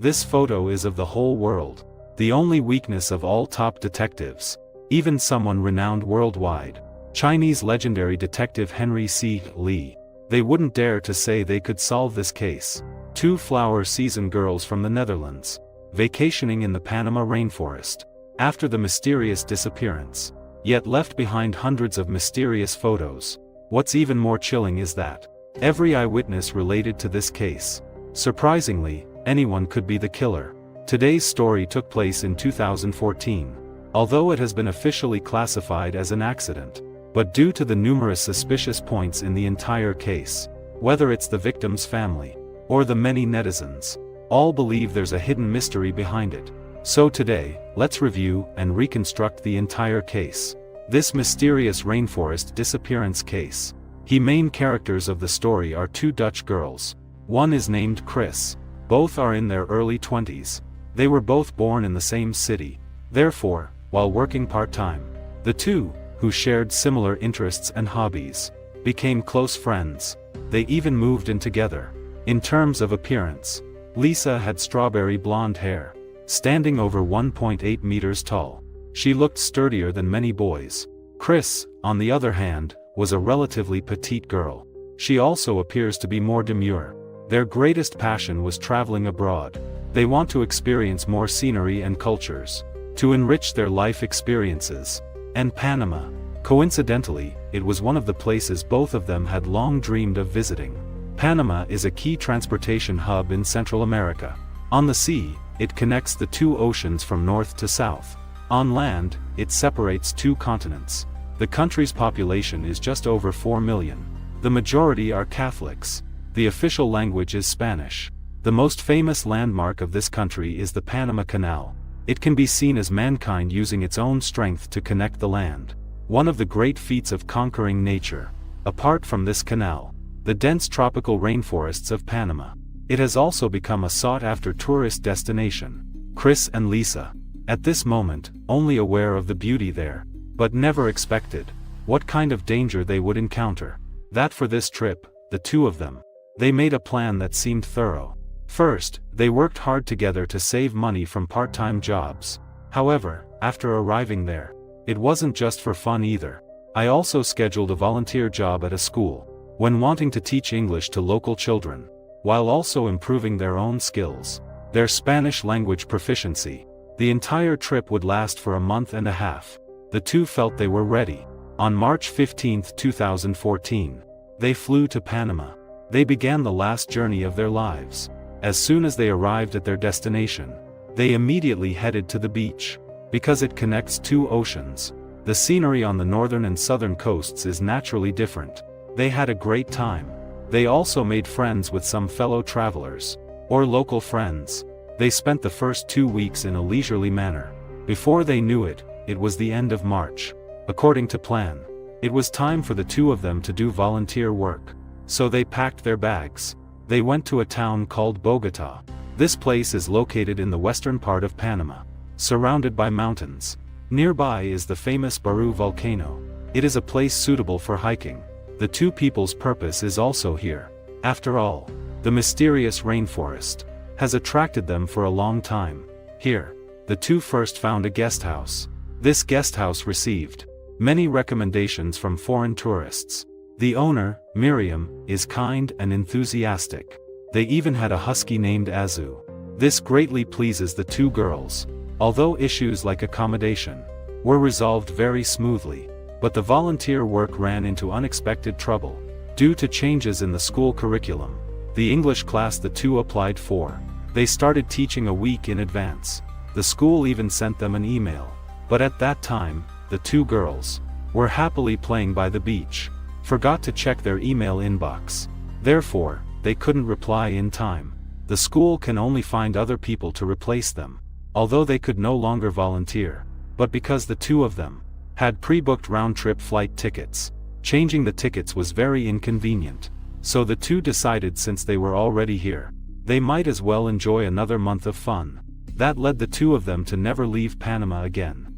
This photo is of the whole world. The only weakness of all top detectives. Even someone renowned worldwide. Chinese legendary detective Henry C. Lee. They wouldn't dare to say they could solve this case. Two flower season girls from the Netherlands. Vacationing in the Panama rainforest. After the mysterious disappearance. Yet left behind hundreds of mysterious photos. What's even more chilling is that every eyewitness related to this case. Surprisingly, anyone could be the killer. Today's story took place in 2014. Although it has been officially classified as an accident. But due to the numerous suspicious points in the entire case, whether it's the victim's family, or the many netizens, all believe there's a hidden mystery behind it. So today, let's review and reconstruct the entire case. This mysterious rainforest disappearance case. The main characters of the story are two Dutch girls. One is named Chris. Both are in their early 20s. They were both born in the same city. Therefore, while working part-time, the two, who shared similar interests and hobbies, became close friends. They even moved in together. In terms of appearance, Lisa had strawberry blonde hair, standing over 1.8 meters tall. She looked sturdier than many boys. Chris, on the other hand, was a relatively petite girl. She also appears to be more demure. Their greatest passion was traveling abroad. They want to experience more scenery and cultures, to enrich their life experiences. And Panama. Coincidentally, it was one of the places both of them had long dreamed of visiting. Panama is a key transportation hub in Central America. On the sea, it connects the two oceans from north to south. On land, it separates two continents. The country's population is just over 4 million. The majority are Catholics. The official language is Spanish. The most famous landmark of this country is the Panama Canal. It can be seen as mankind using its own strength to connect the land. One of the great feats of conquering nature. Apart from this canal, the dense tropical rainforests of Panama. It has also become a sought-after tourist destination. Chris and Lisa, at this moment, only aware of the beauty there, but never expected what kind of danger they would encounter. That for this trip, the two of them, they made a plan that seemed thorough. First, they worked hard together to save money from part-time jobs. However, after arriving there, it wasn't just for fun either. I also scheduled a volunteer job at a school, when wanting to teach English to local children, while also improving their own skills, their Spanish language proficiency. The entire trip would last for a month and a half. The two felt they were ready. On March 15, 2014, they flew to Panama. They began the last journey of their lives. As soon as they arrived at their destination, they immediately headed to the beach. Because it connects two oceans, the scenery on the northern and southern coasts is naturally different. They had a great time. They also made friends with some fellow travelers, or local friends. They spent the first 2 weeks in a leisurely manner. Before they knew it, it was the end of March. According to plan, it was time for the two of them to do volunteer work. So they packed their bags. They went to a town called Bogota. This place is located in the western part of Panama, surrounded by mountains. Nearby is the famous Baru volcano. It is a place suitable for hiking. The two people's purpose is also here. After all, the mysterious rainforest has attracted them for a long time. Here, the two first found a guest house. This guest house received many recommendations from foreign tourists. The owner, Miriam, is kind and enthusiastic. They even had a husky named Azu. This greatly pleases the two girls. Although issues like accommodation were resolved very smoothly, but the volunteer work ran into unexpected trouble. Due to changes in the school curriculum, the English class the two applied for, they started teaching a week in advance. The school even sent them an email. But at that time, the two girls were happily playing by the beach, forgot to check their email inbox. Therefore, they couldn't reply in time. The school can only find other people to replace them, although they could no longer volunteer. But because the two of them had pre-booked round-trip flight tickets, changing the tickets was very inconvenient. So the two decided since they were already here, they might as well enjoy another month of fun. That led the two of them to never leave Panama again.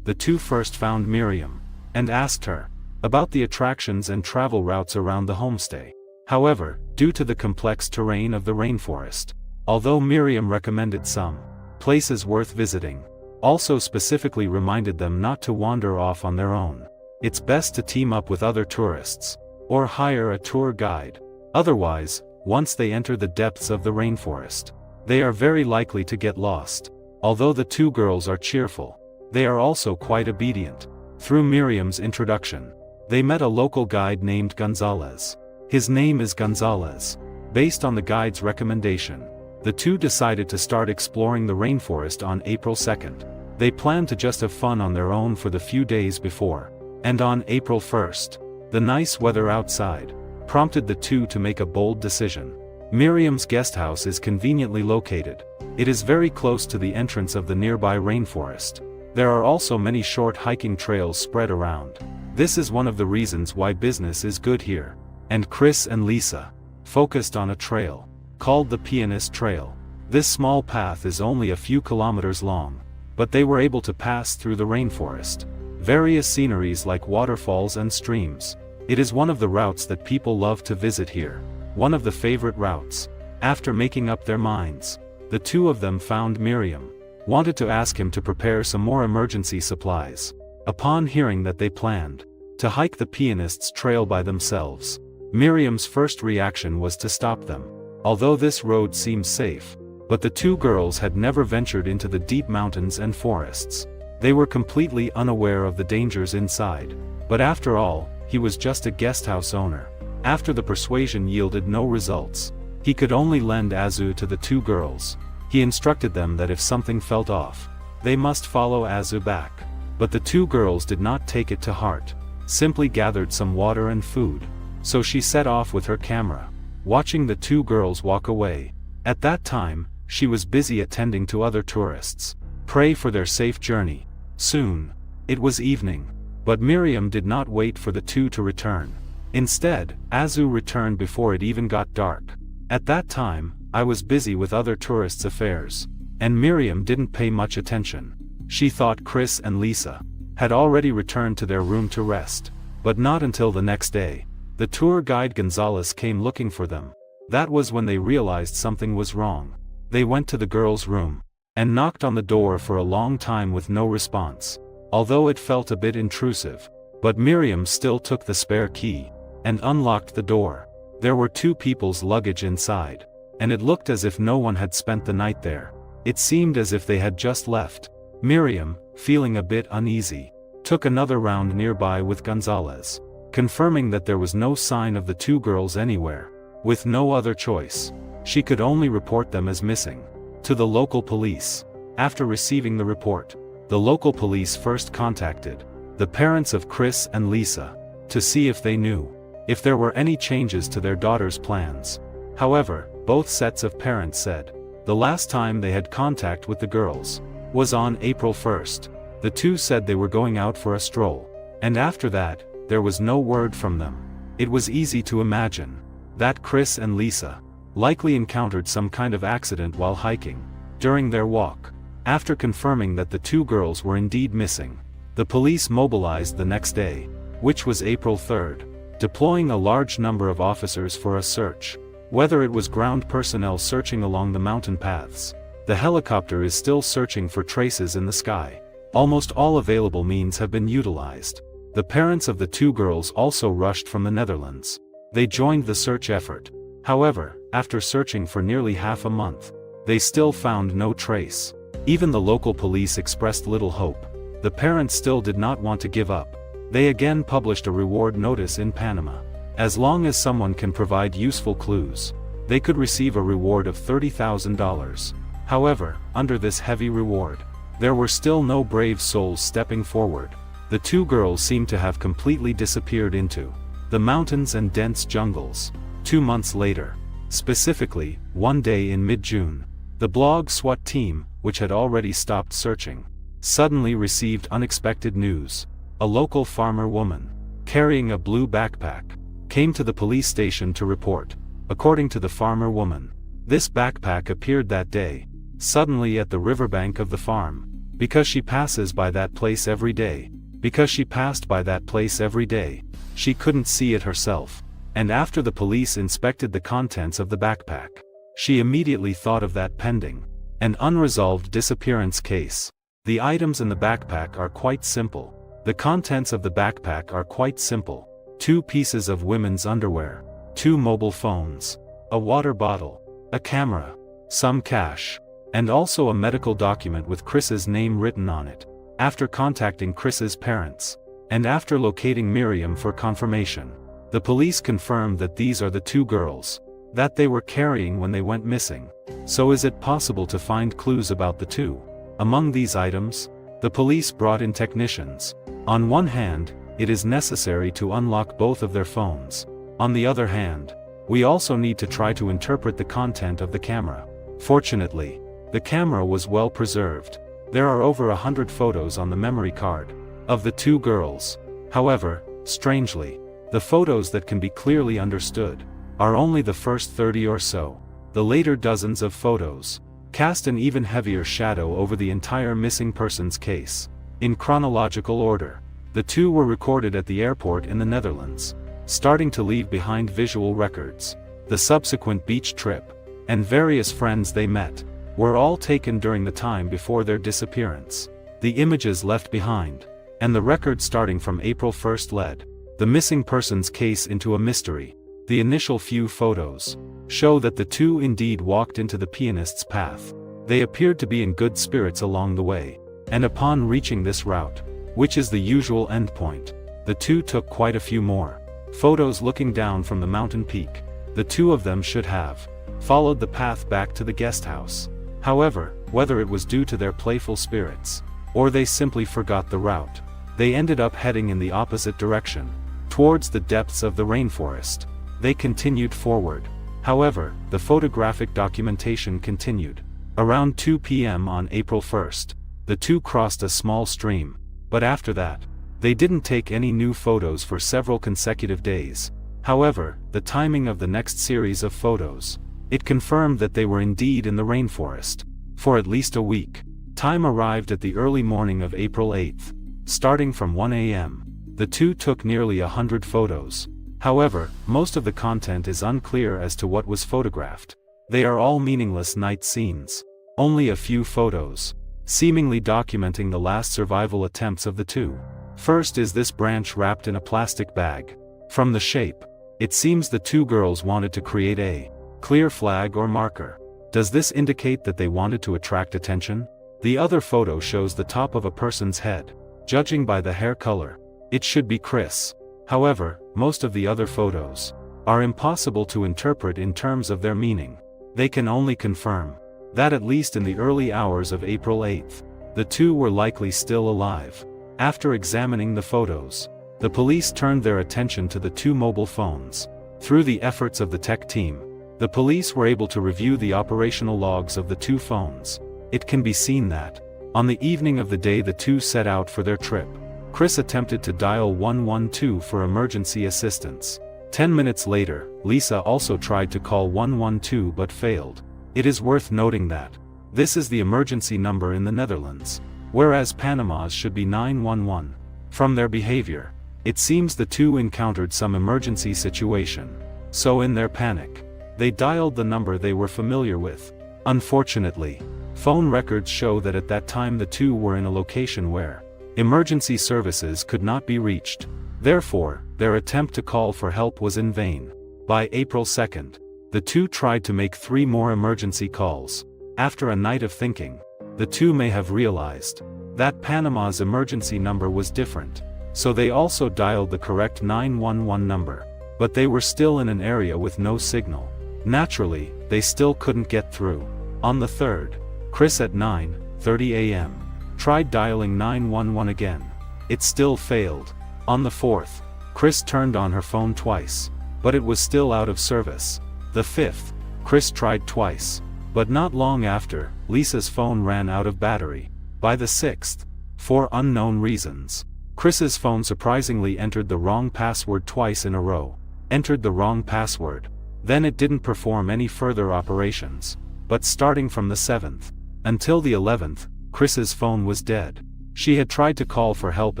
The two first found Miriam, and asked her about the attractions and travel routes around the homestay. However, due to the complex terrain of the rainforest. Although Miriam recommended some places worth visiting, also specifically reminded them not to wander off on their own. It's best to team up with other tourists, or hire a tour guide. Otherwise, once they enter the depths of the rainforest, they are very likely to get lost. Although the two girls are cheerful, they are also quite obedient. Through Miriam's introduction, they met a local guide named Gonzalez. His name is Gonzalez. Based on the guide's recommendation, the two decided to start exploring the rainforest on April 2nd. They planned to just have fun on their own for the few days before. And on April 1st, the nice weather outside prompted the two to make a bold decision. Miriam's guesthouse is conveniently located. It is very close to the entrance of the nearby rainforest. There are also many short hiking trails spread around. This is one of the reasons why business is good here. And Chris and Lisa focused on a trail called the Pianist Trail. This small path is only a few kilometers long, but they were able to pass through the rainforest. Various sceneries like waterfalls and streams. It is one of the routes that people love to visit here. One of the favorite routes. After making up their minds, the two of them found Miriam. Wanted to ask him to prepare some more emergency supplies. Upon hearing that they planned to hike the Pianist's Trail by themselves, Miriam's first reaction was to stop them. Although this road seems safe, but the two girls had never ventured into the deep mountains and forests. They were completely unaware of the dangers inside. But after all, he was just a guesthouse owner. After the persuasion yielded no results, he could only lend Azu to the two girls. He instructed them that if something felt off, they must follow Azu back. But the two girls did not take it to heart, simply gathered some water and food. So she set off with her camera, watching the two girls walk away. At that time, she was busy attending to other tourists. Pray for their safe journey. Soon, it was evening. But Miriam did not wait for the two to return. Instead, Azu returned before it even got dark. At that time, I was busy with other tourists' affairs, and Miriam didn't pay much attention. She thought Chris and Lisa had already returned to their room to rest. But not until the next day. The tour guide Gonzalez came looking for them. That was when they realized something was wrong. They went to the girls' room and knocked on the door for a long time with no response. Although it felt a bit intrusive, but Miriam still took the spare key and unlocked the door. There were two people's luggage inside, and it looked as if no one had spent the night there. It seemed as if they had just left. Miriam, feeling a bit uneasy, took another round nearby with Gonzalez, confirming that there was no sign of the two girls anywhere. With no other choice, she could only report them as missing to the local police. After receiving the report, the local police first contacted the parents of Chris and Lisa to see if they knew if there were any changes to their daughter's plans. However, both sets of parents said the last time they had contact with the girls was on April 1st. The two said they were going out for a stroll, and after that, there was no word from them. It was easy to imagine that Chris and Lisa likely encountered some kind of accident while hiking during their walk. After confirming that the two girls were indeed missing, the police mobilized the next day, which was April 3rd, deploying a large number of officers for a search. Whether it was ground personnel searching along the mountain paths, the helicopter is still searching for traces in the sky. Almost all available means have been utilized. The parents of the two girls also rushed from the Netherlands. They joined the search effort. However, after searching for nearly half a month, they still found no trace. Even the local police expressed little hope. The parents still did not want to give up. They again published a reward notice in Panama. As long as someone can provide useful clues, they could receive a reward of $30,000. However, under this heavy reward, there were still no brave souls stepping forward. The two girls seemed to have completely disappeared into the mountains and dense jungles. 2 months later, specifically, one day in mid-June, the blog SWAT team, which had already stopped searching, suddenly received unexpected news. A local farmer woman, carrying a blue backpack, came to the police station to report. According to the farmer woman, this backpack appeared that day, suddenly at the riverbank of the farm. Because she passes by that place every day. Because she passed by that place every day, she couldn't see it herself. and after the police inspected the contents of the backpack, she immediately thought of that pending, an unresolved disappearance case. The items in the backpack are quite simple. The contents of the backpack are quite simple. 2 pieces of women's underwear, 2 mobile phones, a water bottle, a camera, some cash, and also a medical document with Chris's name written on it. After contacting Chris's parents, and after locating Miriam for confirmation, the police confirmed that these are the 2 girls that they were carrying when they went missing. So is it possible to find clues about the 2? Among these items, the police brought in technicians. On one hand, it is necessary to unlock both of their phones. On the other hand, we also need to try to interpret the content of the camera. Fortunately, the camera was well preserved. There are over 100 photos on the memory card of the 2 girls. However, strangely, the photos that can be clearly understood are only the first 30 or so. The later dozens of photos cast an even heavier shadow over the entire missing persons case. In chronological order, the 2 were recorded at the airport in the Netherlands, starting to leave behind visual records. The subsequent beach trip, and various friends they met, were all taken during the time before their disappearance. The images left behind, and the record starting from April 1st led the missing persons case into a mystery. The initial few photos show that the 2 indeed walked into the pianist's path. They appeared to be in good spirits along the way, and upon reaching this route, which is the usual endpoint, the 2 took quite a few more photos looking down from the mountain peak. The 2 of them should have followed the path back to the guest house. However, whether it was due to their playful spirits, or they simply forgot the route, they ended up heading in the opposite direction, towards the depths of the rainforest. They continued forward. However, the photographic documentation continued. Around 2 p.m. on April 1st, the 2 crossed a small stream, but after that, they didn't take any new photos for several consecutive days. However, the timing of the next series of photos, it confirmed that they were indeed in the rainforest for at least a week. Time arrived at the early morning of April 8th. Starting from 1 a.m., the 2 took nearly 100 photos. However, most of the content is unclear as to what was photographed. They are all meaningless night scenes. Only a few photos, seemingly documenting the last survival attempts of the 2. First is this branch wrapped in a plastic bag. From the shape, it seems the 2 girls wanted to create a clear flag or marker. Does this indicate that they wanted to attract attention? The other photo shows the top of a person's head. Judging by the hair color, it should be Chris. However, most of the other photos are impossible to interpret in terms of their meaning. They can only confirm that at least in the early hours of April 8th, the 2 were likely still alive. After examining the photos, the police turned their attention to the 2 mobile phones. Through the efforts of the tech team, the police were able to review the operational logs of the 2 phones. It can be seen that, on the evening of the day the 2 set out for their trip, Chris attempted to dial 112 for emergency assistance. 10 minutes later, Lisa also tried to call 112 but failed. It is worth noting that this is the emergency number in the Netherlands, whereas Panama's should be 911. From their behavior, it seems the 2 encountered some emergency situation. So in their panic, they dialed the number they were familiar with. Unfortunately, phone records show that at that time the 2 were in a location where emergency services could not be reached. Therefore, their attempt to call for help was in vain. By April 2nd, the 2 tried to make 3 more emergency calls. After a night of thinking, the 2 may have realized that Panama's emergency number was different, so they also dialed the correct 911 number. But they were still in an area with no signal. Naturally, they still couldn't get through. On the 3rd, Chris at 9:30 a.m. tried dialing 911 again. It still failed. On the 4th, Chris turned on her phone twice, but it was still out of service. The 5th, Chris tried twice, but not long after, Lisa's phone ran out of battery. By the 6th, for unknown reasons, Chris's phone surprisingly entered the wrong password twice in a row. Entered the wrong password. Then it didn't perform any further operations. But starting from the 7th, until the 11th, Chris's phone was dead. She had tried to call for help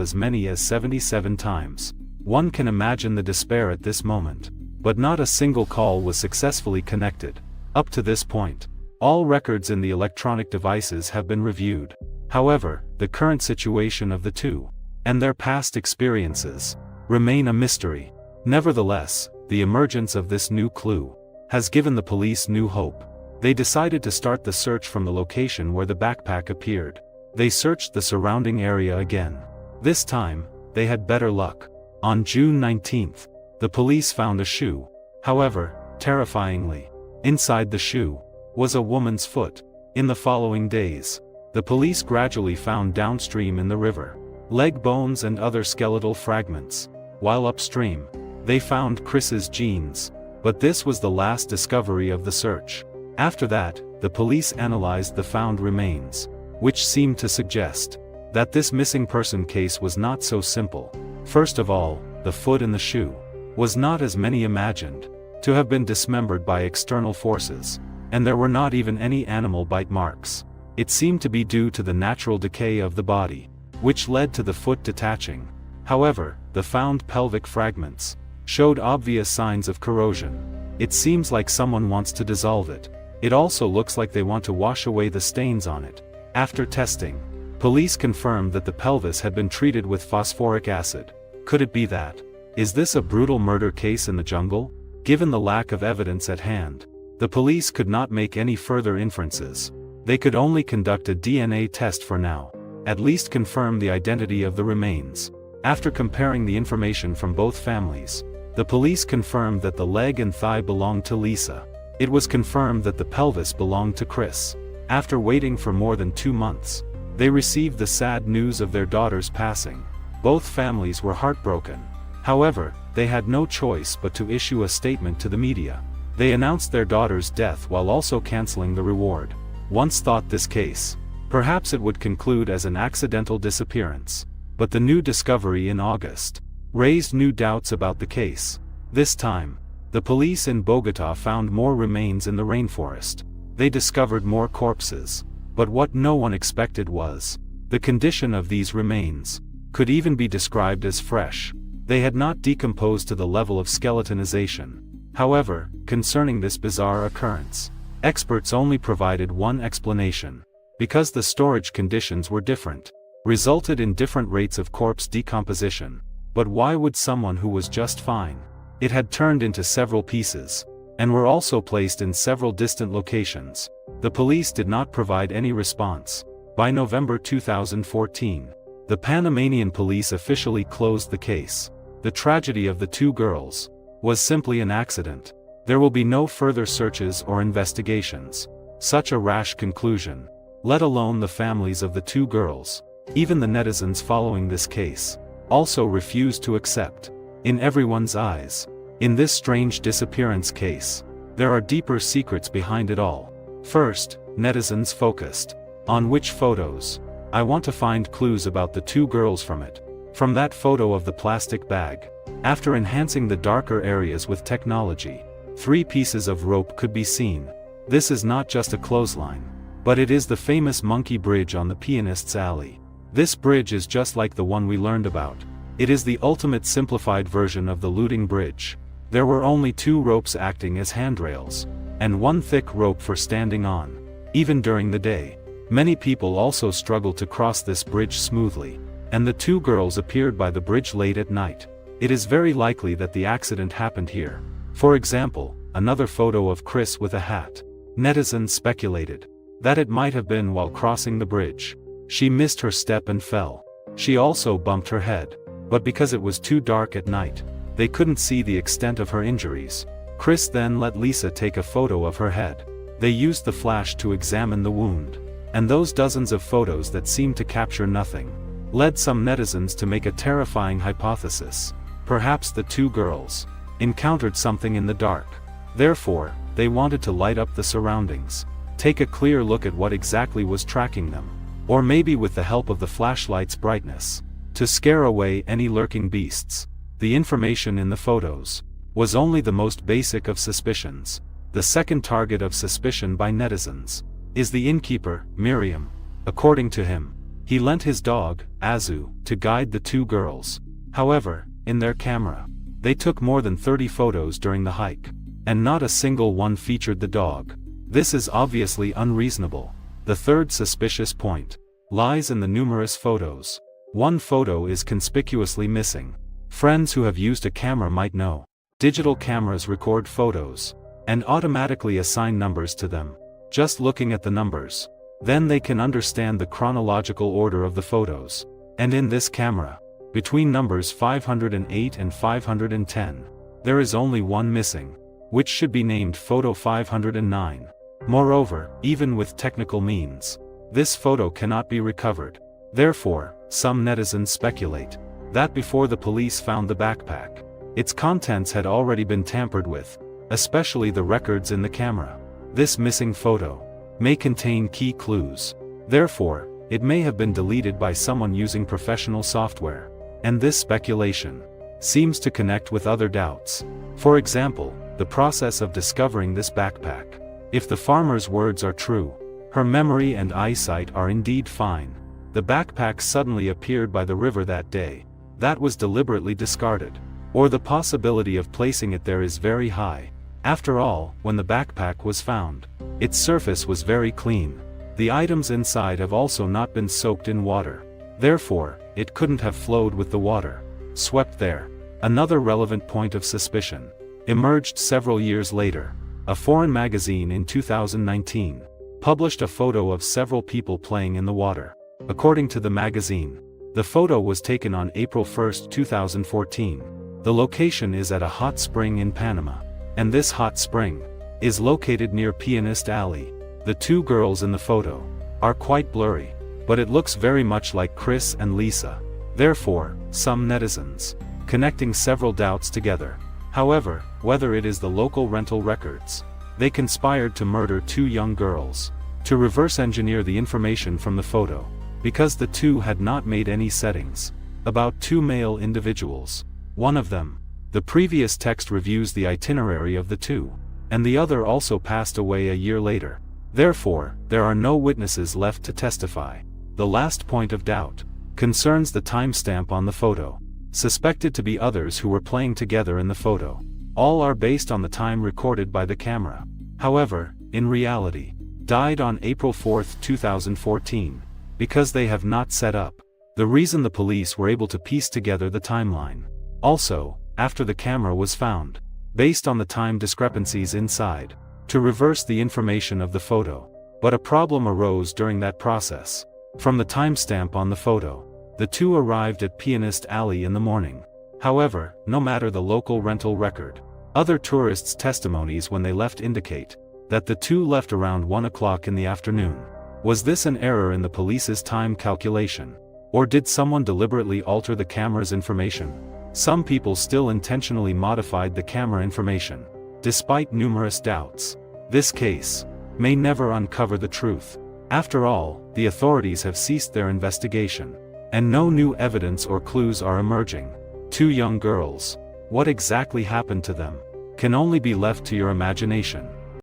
as many as 77 times. One can imagine the despair at this moment. but not a single call was successfully connected. Up to this point, all records in the electronic devices have been reviewed. However, the current situation of the two, and their past experiences, remain a mystery. Nevertheless, the emergence of this new clue has given the police new hope. They decided to start the search from the location where the backpack appeared. They searched the surrounding area again. This time, they had better luck. On June 19th, the police found a shoe. However, terrifyingly, inside the shoe was a woman's foot. In the following days, the police gradually found downstream in the river leg bones and other skeletal fragments, while upstream, they found Chris's jeans. But this was the last discovery of the search. After that, the police analyzed the found remains, which seemed to suggest that this missing person case was not so simple. First of all, the foot in the shoe was not as many imagined to have been dismembered by external forces, and there were not even any animal bite marks. It seemed to be due to the natural decay of the body, which led to the foot detaching. However, the found pelvic fragments showed obvious signs of corrosion. It seems like someone wants to dissolve it. It also looks like they want to wash away the stains on it. After testing, police confirmed that the pelvis had been treated with phosphoric acid. Could it be that? Is this a brutal murder case in the jungle? Given the lack of evidence at hand, the police could not make any further inferences. They could only conduct a DNA test for now, at least confirm the identity of the remains. After comparing the information from both families, the police confirmed that the leg and thigh belonged to Lisa. It was confirmed that the pelvis belonged to Chris. After waiting for more than 2 months, they received the sad news of their daughter's passing. Both families were heartbroken. However, they had no choice but to issue a statement to the media. They announced their daughter's death while also canceling the reward. Once thought this case, perhaps it would conclude as an accidental disappearance. But the new discovery in August raised new doubts about the case. This time, the police in Bogota found more remains in the rainforest. They discovered more corpses. But what no one expected was the condition of these remains could even be described as fresh. They had not decomposed to the level of skeletonization. However, concerning this bizarre occurrence, experts only provided one explanation. Because the storage conditions were different, resulted in different rates of corpse decomposition. But why would someone who was just fine? It had turned into several pieces, and were also placed in several distant locations. The police did not provide any response. By November 2014, the Panamanian police officially closed the case. The tragedy of the 2 girls was simply an accident. There will be no further searches or investigations. Such a rash conclusion, let alone the families of the 2 girls, even the netizens following this case, also refused to accept. In everyone's eyes, in this strange disappearance case, there are deeper secrets behind it all. First, netizens focused on which photos. I want to find clues about the 2 girls from it. From that photo of the plastic bag. After enhancing the darker areas with technology, 3 pieces of rope could be seen. This is not just a clothesline, but it is the famous monkey bridge on the Pianist's Alley. This bridge is just like the one we learned about. It is the ultimate simplified version of the looting bridge. There were only 2 ropes acting as handrails, and 1 thick rope for standing on. Even during the day, many people also struggled to cross this bridge smoothly, and the 2 girls appeared by the bridge late at night. It is very likely that the accident happened here. For example, another photo of Chris with a hat. Netizens speculated that it might have been while crossing the bridge. She missed her step and fell. She also bumped her head. But because it was too dark at night, they couldn't see the extent of her injuries. Chris then let Lisa take a photo of her head. They used the flash to examine the wound. And those dozens of photos that seemed to capture nothing led some netizens to make a terrifying hypothesis. Perhaps the 2 girls encountered something in the dark. Therefore, they wanted to light up the surroundings, take a clear look at what exactly was tracking them, or maybe with the help of the flashlight's brightness, to scare away any lurking beasts. The information in the photos was only the most basic of suspicions. The second target of suspicion by netizens is the innkeeper, Miriam. According to him, he lent his dog, Azu, to guide the 2 girls. However, in their camera They took more than 30 photos during the hike, and not a single one featured the dog. This is obviously unreasonable. The third suspicious point lies in the numerous photos. One photo is conspicuously missing. Friends who have used a camera might know. Digital cameras record photos and automatically assign numbers to them. Just looking at the numbers, then they can understand the chronological order of the photos. And in this camera, between numbers 508 and 510, there is only one missing, which should be named photo 509. Moreover, even with technical means, this photo cannot be recovered. Therefore, some netizens speculate that before the police found the backpack, its contents had already been tampered with, especially the records in the camera. This missing photo may contain key clues. Therefore, it may have been deleted by someone using professional software. And this speculation seems to connect with other doubts. For example, the process of discovering this backpack. If the farmer's words are true, her memory and eyesight are indeed fine. The backpack suddenly appeared by the river that day. That was deliberately discarded. Or the possibility of placing it there is very high. After all, when the backpack was found, its surface was very clean. The items inside have also not been soaked in water. Therefore, it couldn't have flowed with the water swept there. Another relevant point of suspicion emerged several years later. A foreign magazine in 2019 published a photo of several people playing in the water. According to the magazine, the photo was taken on April 1, 2014. The location is at a hot spring in Panama, and this hot spring is located near Pianist Alley. The two girls in the photo are quite blurry, but it looks very much like Chris and Lisa. Therefore, some netizens connecting several doubts together. However, whether it is the local rental records, they conspired to murder two young girls, to reverse engineer the information from the photo, because the two had not made any settings about two male individuals. One of them, the previous text reviews the itinerary of the two, and the other also passed away a year later. Therefore, there are no witnesses left to testify. The last point of doubt concerns the timestamp on the photo, suspected to be others who were playing together in the photo. All are based on the time recorded by the camera. However, in reality, died on April 4, 2014, because they have not set up the reason the police were able to piece together the timeline. Also, after the camera was found, based on the time discrepancies inside, to reverse the information of the photo. But a problem arose during that process. From the timestamp on the photo, the two arrived at Pianist Alley in the morning. However, no matter the local rental record, other tourists' testimonies when they left indicate that the two left around 1 o'clock in the afternoon. Was this an error in the police's time calculation? Or did someone deliberately alter the camera's information? Some people still intentionally modified the camera information, despite numerous doubts. This case may never uncover the truth. After all, the authorities have ceased their investigation, and no new evidence or clues are emerging. Two young girls. What exactly happened to them can only be left to your imagination.